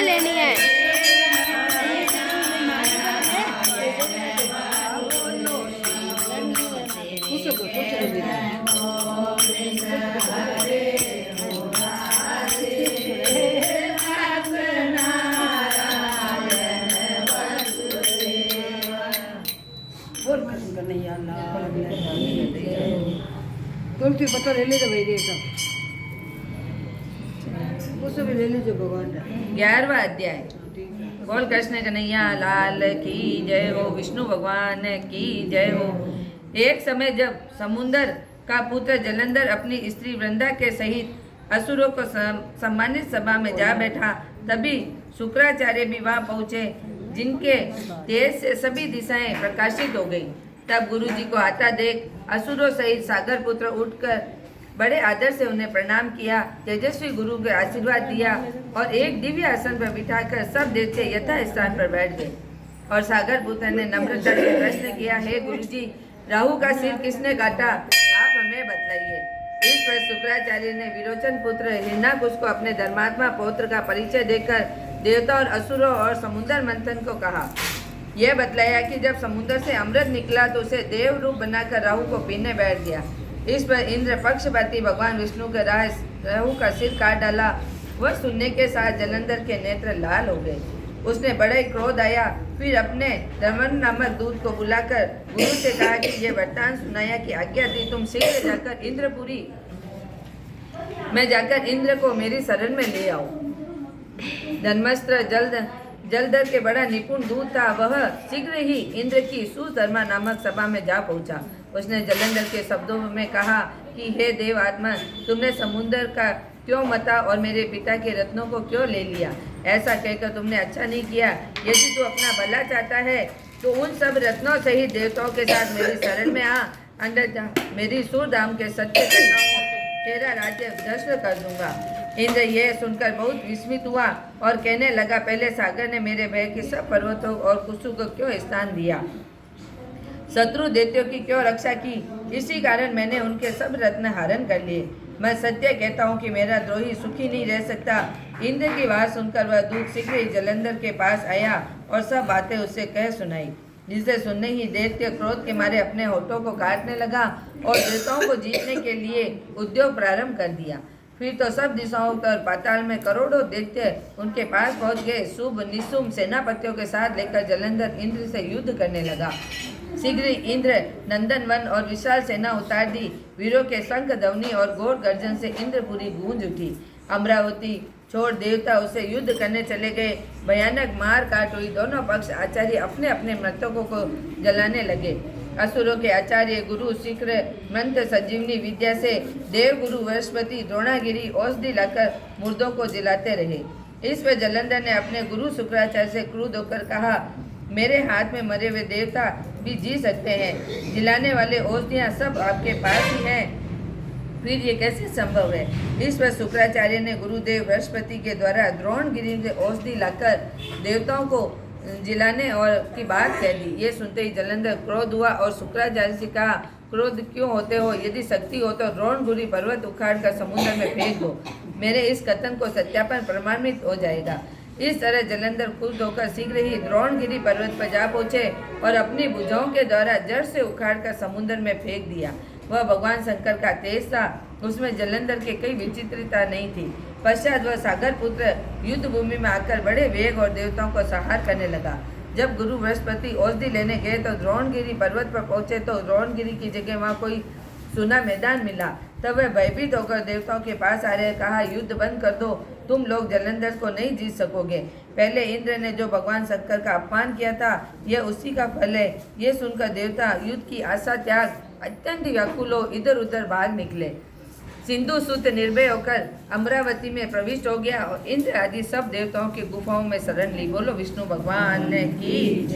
लेनी है। तुलसी पत्ता ले लीजिए भाई, ये सब उससे भी ले लीजिए भगवान का। 11वां अध्याय। बोल कृष्ण कन्हैया लाल की जय हो, विष्णु भगवान की जय हो। एक समय जब समुंदर का पुत्र जलंधर अपनी स्त्री वृंदा के सहित असुरों को सम्मानित सभा में जा बैठा, तभी शुक्राचार्य भी वहां पहुंचे, जिनके तेज से सभी दिशाएं प्रकाशित हो गई। तब गुरु जी को आता देख असुरों सहित सागर पुत्र उठकर बड़े आदर से उन्हें प्रणाम किया, तेजस्वी गुरु के आशीर्वाद दिया और एक दिव्य आसन पर बिठाकर सब देवते यथा स्थान पर बैठ गए। और सागर पुत्र ने नम्रता से प्रश्न किया, हे गुरु जी, राहु का सिर किसने काटा, आप हमें बतलाइए। इस पर शुक्राचार्य ने विरोचन पुत्र हिरण्याकुश को अपने धर्मात्मा पौत्र का परिचय देकर देवता और असुरों और समुद्र मंथन को कहा। यह बतलाया कि जब समुद्र से अमृत निकला तो उसे देव रूप बनाकर राहु को पीने बैठ गया। इस पर इंद्र पक्षपाती भगवान विष्णु के राहु का सिर काट डाला। वह सुनने के साथ जलंधर के नेत्र लाल हो गए। उसने बड़े क्रोध आया, फिर अपने धर्मन नामक दूत को बुलाकर गुरु से कहा कि यह वृत्तांत सुनाया कि आज्ञा दी, तुम शीघ्र जाकर इंद्रपुरी में जाकर इंद्र को मेरी शरण में ले आओ। धर्मस्त्र जलधर के बड़ा निपुण दूत था, वह शीघ्र ही इंद्र की सुधर्मा नामक सभा में जा पहुंचा। उसने जलंधर के शब्दों में कहा कि हे देव आत्मा, तुमने समुद्र का क्यों मता और मेरे पिता के रत्नों को क्यों ले लिया? ऐसा कहकर तुमने अच्छा नहीं किया। यदि तू अपना भला चाहता है तो उन सब रत्नों सहित देवताओं के साथ मेरी शरण में आ, अंदर जा। मेरी सूरधाम के सत्य कन्याओं तेरा राज्य भ्रष्ट कर दूंगा। इंद्र यह सुनकर बहुत विस्मित हुआ और कहने लगा, पहले सागर ने मेरे भय के सब पर्वतों और कुसु को क्यों स्थान दिया, शत्रु दैत्यों की क्यों रक्षा की? इसी कारण मैंने उनके सब रत्न हरण कर लिए। मैं सत्य कहता हूँ कि मेरा द्रोही सुखी नहीं रह सकता। इंद्र की बात सुनकर वह दूत शीघ्र ही जलंधर के पास आया और सब बातें उससे कह सुनाई, जिसे सुनने ही दैत्य क्रोध के मारे अपने होठों को काटने लगा और देवताओं को जीतने के लिए उद्योग प्रारंभ कर दिया। फिर तो सब दिशाओं पर पाताल में करोड़ों दैत्य उनके पास पहुंच गए। शुभ निशुम्भ सेनापतियों के साथ लेकर जलंधर इंद्र से युद्ध करने लगा। शीघ्र इंद्र नंदन वन और विशाल सेना उतार दी। वीरों के शंख ध्वनि और घोर गर्जन से इंद्रपुरी गूंज उठी। अमरावती छोड़ देवता उसे युद्ध करने चले गए। भयानक मार काट हुई। दोनों पक्ष आचार्य अपने अपने मृतकों को जलाने लगे। असुरों के आचार्य गुरु शीघ्र मंत्र संजीवनी विद्या से देव गुरु बृहस्पति द्रोणागिरी औषधि लाकर मुर्दों को जलाते रहे। इस पर जलंधर ने अपने गुरु शुक्राचार्य से क्रुद्ध होकर कहा, मेरे हाथ में मरे हुए देवता भी जी सकते हैं, जिलाने वाले औषधियाँ सब आपके पास ही हैं, फिर ये कैसे संभव है? इस पर शुक्राचार्य ने गुरुदेव बृहस्पति के द्वारा द्रोणगिरी से औषधि लाकर देवताओं को जिलाने और की बात कह दी। ये सुनते ही जलंधर क्रोध हुआ और शुक्राचार्य से कहा, क्रोध क्यों होते हो? यदि शक्ति हो तो द्रोणगिरी पर्वत उखाड़ कर समुद्र में फेंक दो। मेरे इस कथन को सत्यापन प्रमाणित हो जाएगा। इस तरह जलंधर खुद होकर शीघ्र ही द्रोणगिरी पर्वत पर जा पहुंचे और अपनी भुजाओं के द्वारा जड़ से उखाड़कर समुद्र में फेंक दिया। वह भगवान शंकर का तेज था, उसमें जलंधर के कई विचित्रता नहीं थी। पश्चात वह सागर पुत्र युद्ध भूमि में आकर बड़े वेग और देवताओं को संहार करने लगा। जब गुरु बृहस्पति औषधि लेने गए तो द्रोणगिरी पर्वत पर पहुंचे तो द्रोणगिरी की जगह वहाँ कोई सुना मैदान मिला। तब वह भयभीत होकर देवताओं के पास आ रहे कहा, युद्ध बंद कर दो, तुम लोग जलंधर को नहीं जीत सकोगे। पहले इंद्र ने जो भगवान शंकर का अपमान किया था, यह उसी का फल है। ये सुनकर देवता युद्ध की आशा त्याग अत्यंत व्याकुल हो इधर उधर भाग निकले। सिंधु सुत निर्भय होकर अमरावती में प्रविष्ट हो गया और इंद्र आदि सब देवताओं की गुफाओं में शरण ली। बोलो विष्णु भगवान की।